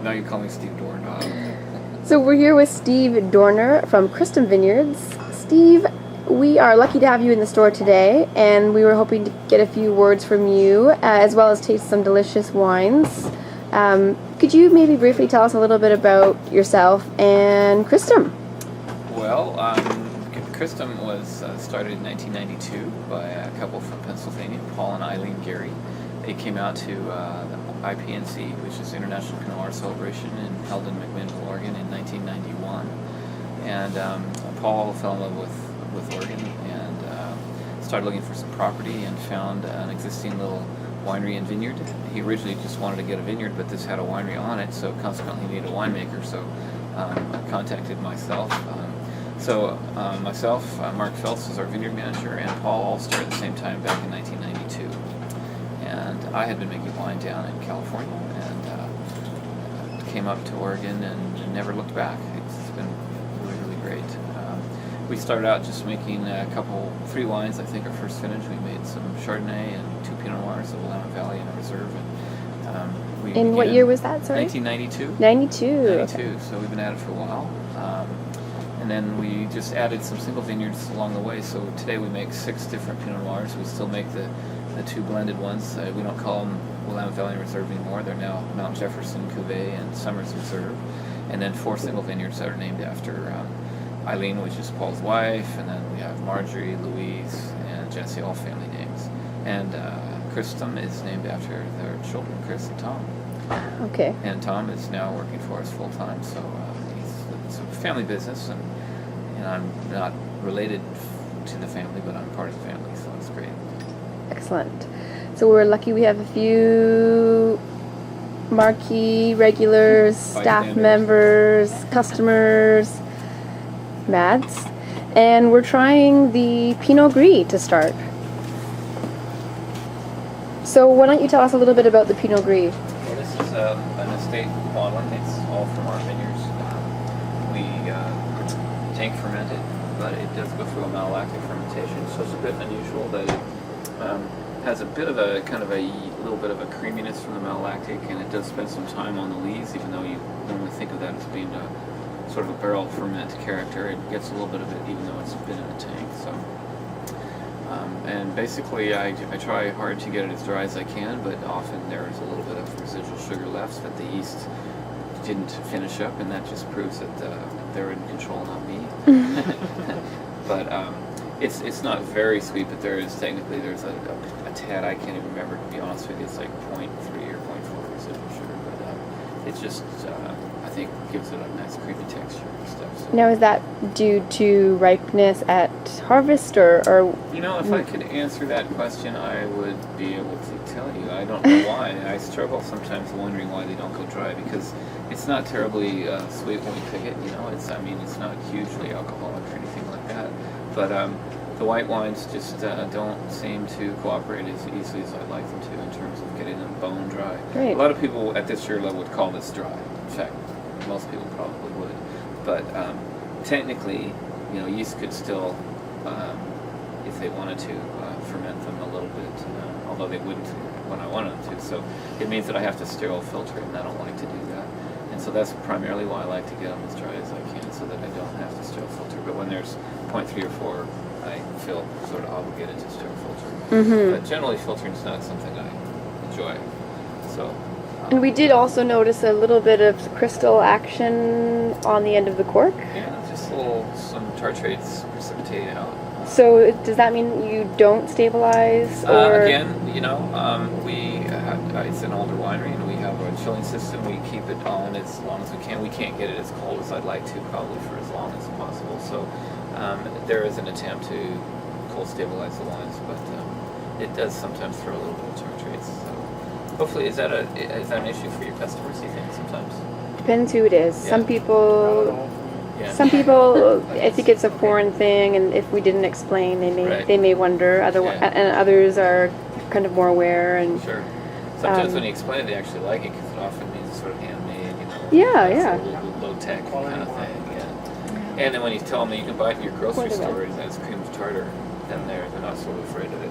now you call me Steve Doerner. So we're here with Steve Doerner from Christum Vineyards. Steve, we are lucky to have you in the store today, and we were hoping to get a few words from you, as well as taste some delicious wines. Could you maybe briefly tell us a little bit about yourself and Christum? Well, Christum was started in 1992 by a couple from Pennsylvania, Paul and Eileen Gary. They came out to the IPNC, which is International Pinot Noir Celebration, held in McMinnville, Oregon in 1991. And Paul fell in love with Oregon and started looking for some property and found an existing little winery and vineyard. He originally just wanted to get a vineyard, but this had a winery on it, so consequently he needed a winemaker. So I contacted myself. Mark Phelps was our vineyard manager, and Paul all started at the same time back in 1992. And I had been making wine down in California and came up to Oregon and never looked back. It's been really, really great. We started out just making three wines. I think our first vintage, we made some Chardonnay and 2 Pinot Noirs of Willamette Valley and a Reserve. And what year was that, sorry? 1992. 92. Okay. So we've been at it for a while. And then we just added some single vineyards along the way. So today we make 6 different Pinot Noirs. We still make the 2 blended ones. We don't call them Willamette Valley Reserve anymore. They're now Mount Jefferson Cuvée and Summers Reserve. And then 4 single vineyards that are named after Eileen, which is Paul's wife. And then we have Marjorie, Louise, and Jesse, all family names. And Christum is named after their children, Chris and Tom. Okay. And Tom is now working for us full time. So it's a family business, and I'm not related to the family, but I'm part of the family, so it's great. Excellent. So we're lucky we have a few marquee regulars, staff members, customers, Mads, and we're trying the Pinot Gris to start. So why don't you tell us a little bit about the Pinot Gris? Well, this is an estate bottling. It's all from our vineyards. We tank ferment it, but it does go through a malolactic fermentation, so it's a bit unusual that it has a bit of a little bit of a creaminess from the malolactic, and it does spend some time on the lees, even though you normally think of that as being a sort of a barrel ferment character. It gets a little bit of it even though it's been in a tank. So, and basically I try hard to get it as dry as I can, but often there is a little bit of residual sugar left that the yeast didn't finish up, and that just proves that they're in control, not me. But it's not very sweet, but there's a tad, I can't even remember, to be honest with you. It's like 0.3 or 0.4 residual sugar, but it just I think gives it a nice creamy texture and stuff. So. Now, is that due to ripeness at harvest, or? If I could answer that question, I would be able to tell you. I don't know why. I struggle sometimes wondering why they don't go dry, because it's not terribly sweet when we pick it. It's not hugely alcoholic or anything like that. But the white wines just don't seem to cooperate as easily as I'd like them to in terms of getting them bone dry. Right. A lot of people at this year level would call this dry. In fact, most people probably would. But technically, yeast could still, if they wanted to, ferment them a little bit, although they wouldn't when I wanted them to. So it means that I have to sterile filter it, and I don't like to do that. And so that's primarily why I like to get them as dry as I can, so that I don't have to sterile filter. But when there's 0.3 or 4, I feel sort of obligated to sterile filter. Mm-hmm. But generally, filtering is not something I enjoy. So. And we did also notice a little bit of crystal action on the end of the cork. Yeah, just some tartrates precipitate out. So does that mean you don't stabilize? Or? Again, it's an older winery, and we have a chilling system. We keep it on as long as we can. We can't get it as cold as I'd like to, probably for as long as possible. So there is an attempt to cold stabilize the wines, but it does sometimes throw a little bit of tartrates. So hopefully, is that an issue for your customers, you think, sometimes? Depends who it is. Yeah. Some people, I think it's a foreign thing, and if we didn't explain, they may wonder. And others are kind of more aware. And sure. Sometimes when you explain it, they actually like it, because it often means it's sort of handmade. Low tech kind of thing. Yeah. And then when you tell them that you can buy it in your grocery store as cream of tartar, then they're not so afraid of it.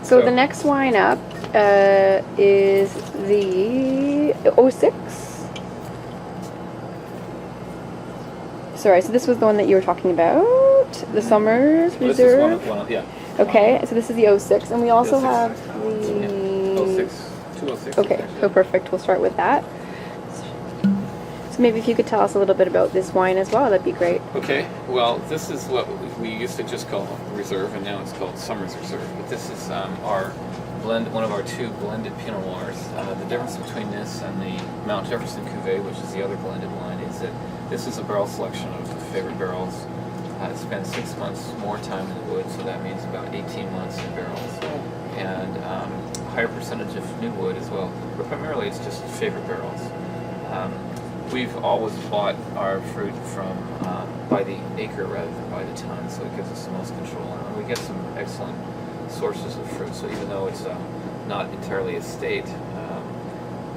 So the next wine up is the 06. Sorry, so this was the one that you were talking about, the Summers This Reserve. is one of, yeah. Okay, so this is the 06, and we also 06. have the 06, 206. Okay, so perfect. We'll start with that. So maybe if you could tell us a little bit about this wine as well, that'd be great. Okay, well, this is what we used to just call Reserve, and now it's called Summers Reserve. But this is our blend, one of our two blended Pinot Noirs. The difference between this and the Mount Jefferson Cuvée, which is the other blended wine, is that this is a barrel selection of favorite barrels. It spends 6 months more time in the wood, so that means about 18 months in barrels, and a higher percentage of new wood as well. But primarily, it's just favorite barrels. We've always bought our fruit from by the acre rather than by the ton, so it gives us the most control. And we get some excellent sources of fruit. So even though it's not entirely estate,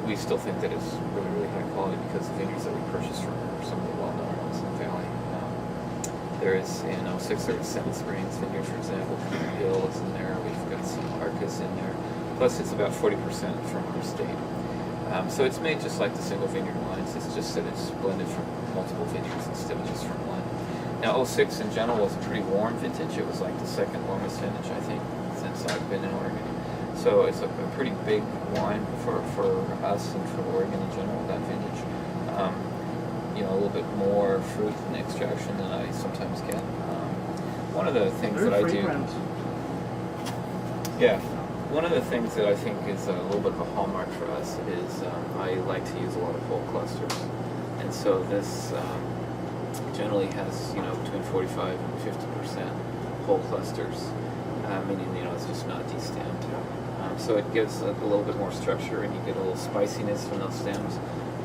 we still think that it's really, really high quality because the vineyards that we purchase from are some of the well-known ones in the valley. There is in 06 there was Seven Springs Vineyard, for example. Cougar Hill is in there. We've got some Arcus in there. Plus, it's about 40% from our estate. So it's made just like the single vineyard wines. It's just that it's blended from multiple vineyards instead of just from one. Now, 06 in general was a pretty warm vintage. It was like the second warmest vintage, I think, since I've been in Oregon. So it's a pretty big wine for us and for Oregon in general, that vintage. A little bit more fruit and extraction than I sometimes get. One of the things that I do... Yeah. One of the things that I think is a little bit of a hallmark for us is I like to use a lot of whole clusters. And so this generally has, between 45 and 50% whole clusters, meaning, it's just not destemmed. So it gives a little bit more structure, and you get a little spiciness from those stems.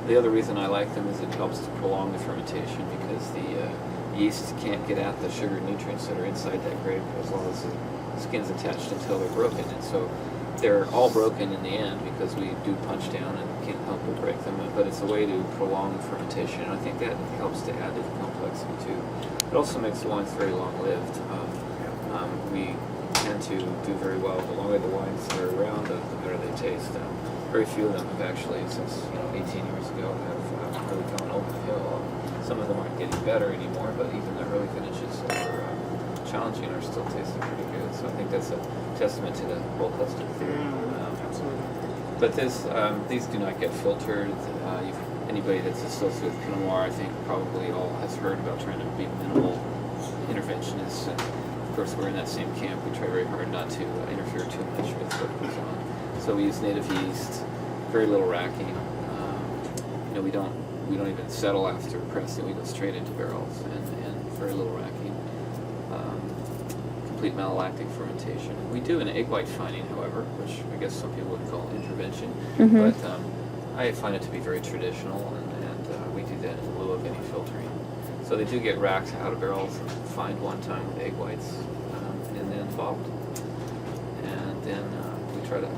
The other reason I like them is it helps to prolong the fermentation because the yeast can't get at the sugar nutrients that are inside that grape as long as the skin's attached until they're broken. And so they're all broken in the end because we do punch down and can't help but break them. But it's a way to prolong the fermentation, and I think that helps to add to the complexity too. It also makes the wines very long-lived. We tend to do very well. The longer the wines are around, the better they taste. Very few of them have actually, since 18 years ago, have really gone over the hill. Some of them aren't getting better anymore, but even the early finishes that are challenging are still tasting pretty good. So I think that's a testament to the whole cluster theory. Absolutely. But these do not get filtered. Anybody that's associated with Pinot Noir, I think, probably all has heard about trying to be minimal interventionists. And of course, we're in that same camp. We try very hard not to interfere too much with what goes on. So we use native yeast, very little racking. We don't even settle after pressing. We go straight into barrels and very little racking. Complete malolactic fermentation. We do an egg white fining, however, which I guess some people would call intervention. Mm-hmm. But I find it to be very traditional, and we do that in lieu of any filtering. So they do get racked out of barrels, fined one time with egg whites, and then bottled. And then we try to...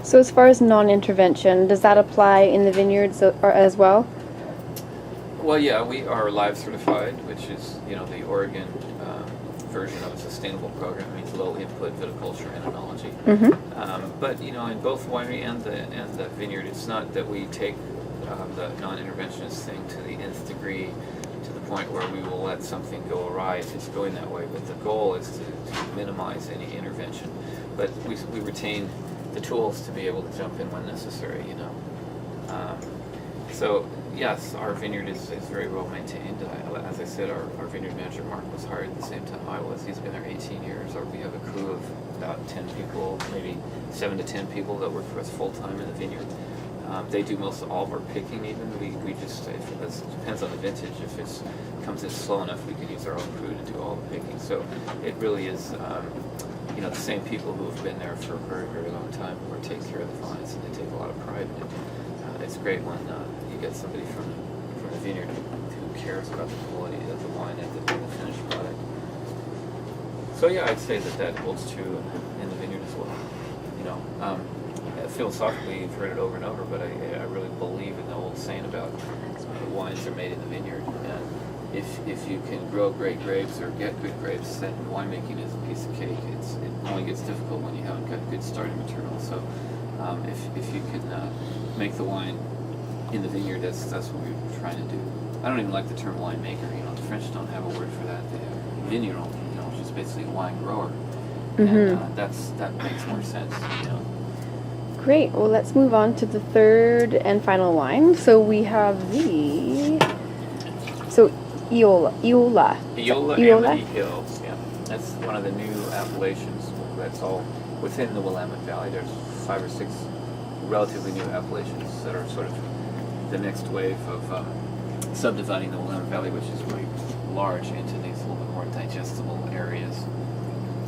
So as far as non-intervention, does that apply in the vineyards as well? Well, yeah, we are live certified, which is, the Oregon version of a sustainable program. It means low input viticulture and enology. Mm-hmm. But in both the winery and the vineyard, it's not that we take the non-interventionist thing to the nth degree, to the point where we will let something go awry if it's going that way. But the goal is to minimize any intervention. But we retain the tools to be able to jump in when necessary. So yes, our vineyard is very well maintained. As I said, our vineyard manager Mark was hired at the same time I was. He's been there 18 years. We have a crew of about 10 people, maybe 7 to 10 people that work for us full time in the vineyard. They do most of all of our picking. Even we just it depends on the vintage. If it comes in slow enough, we can use our own crew to do all the picking. So it really is. The same people who have been there for a very, very long time who are taking care of the vines, and they take a lot of pride in it. It's great when you get somebody from the vineyard who cares about the quality of the wine and the finished product. So yeah, I'd say that holds true in the vineyard as well. Philosophically, you've heard it over and over, but I really believe in the old saying about wines are made in the vineyard. And if you can grow great grapes or get good grapes, then winemaking is a piece of cake. It only gets difficult when you haven't got good starting material. So if you can make the wine in the vineyard, that's what we're trying to do. I don't even like the term winemaker. The French don't have a word for that. They have vigneron, which is basically a wine grower. Mm-hmm. And that makes more sense. Great. Well, let's move on to the third and final wine. So we have Eola. Amity Hills. Yeah, that's one of the new appellations. That's all within the Willamette Valley. There's 5 or 6 relatively new appellations that are sort of the next wave of subdividing the Willamette Valley, which is really large, into these little bit more digestible areas.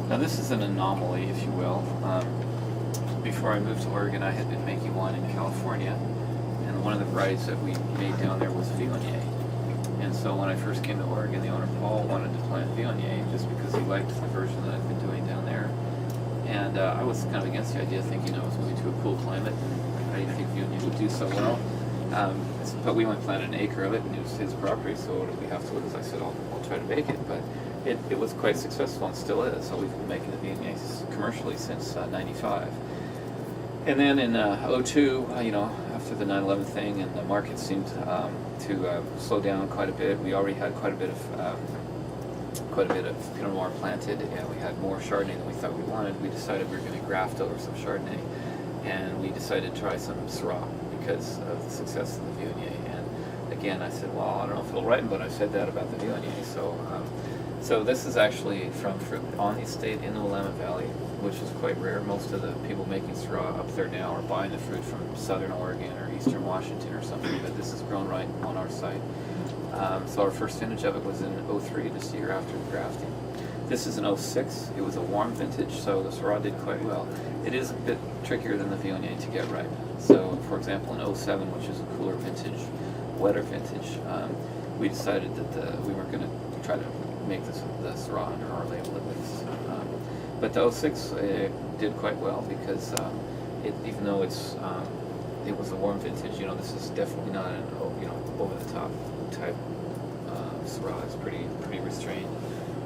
Now this is an anomaly, if you will. Before I moved to Oregon, I had been making wine in California, and one of the varieties that we made down there was Viognier. And so when I first came to Oregon, the owner, Paul, wanted to plant Viognier just because he liked the version that I'd been doing down there. And I was kind of against the idea, thinking I was moving to a cool climate, and I didn't think Viognier would do so well. But we only planted an acre of it, and it was his property, so what did we have to do? I said, I'll try to make it. But it was quite successful and still is. So we've been making the Viogniers commercially since '95. And then in '02, after the 9/11 thing, and the market seemed to slow down quite a bit. We already had quite a bit of Pinot Noir planted, and we had more Chardonnay than we thought we wanted. We decided we were going to graft over some Chardonnay, and we decided to try some Syrah because of the success of the Viognier. And again, I said, well, I don't know if it'll ripen, but I said that about the Viognier. So this is actually from fruit on the estate in the Willamette Valley, which is quite rare. Most of the people making Syrah up there now are buying the fruit from southern Oregon or eastern Washington or something, but this is grown right on our site. So our first vintage of it was in '03, this year after the grafting. This is in '06. It was a warm vintage, so the Syrah did quite well. It is a bit trickier than the Viognier to get ripe. So, for example, in '07, which is a cooler vintage, wetter vintage, we decided that we weren't going to try to make the Syrah under our label at least. But the '06 did quite well because even though it was a warm vintage, this is definitely not an over the top type Syrah. It's pretty restrained,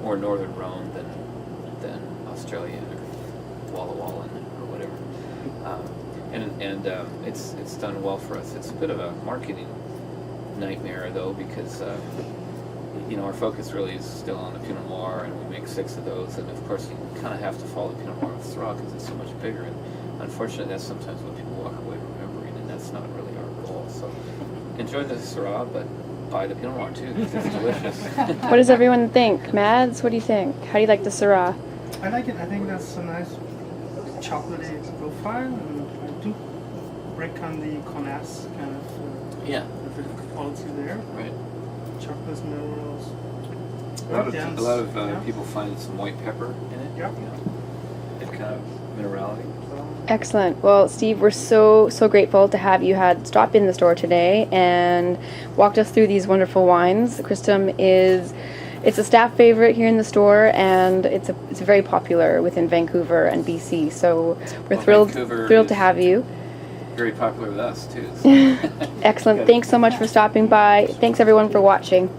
more northern Rhone than Australian or Walla Wallan or whatever. And it's done well for us. It's a bit of a marketing nightmare though, because our focus really is still on the Pinot Noir, and we make 6 of those, and of course you kind of have to follow the Pinot Noir with Syrah because it's so much bigger, and unfortunately that's sometimes what people walk away remembering, and that's not really our goal. So enjoy the Syrah, but buy the Pinot Noir too, because it's delicious. What does everyone think? Mads, what do you think? How do you like the Syrah? I like it. I think that's a nice chocolatey profile, and I do break on the Connasse kind of Yeah. quality there. Right. Chocolates, minerals. A lot of people find some white pepper in it. Yeah. It kind of minerality. Excellent. Well, Steve, we're so grateful to have you had stop in the store today and walked us through these wonderful wines. Christum it's a staff favorite here in the store, and it's very popular within Vancouver and BC. So we're thrilled to have you. Very popular with us too. So. Excellent. Thanks so much for stopping by. Thanks everyone for watching.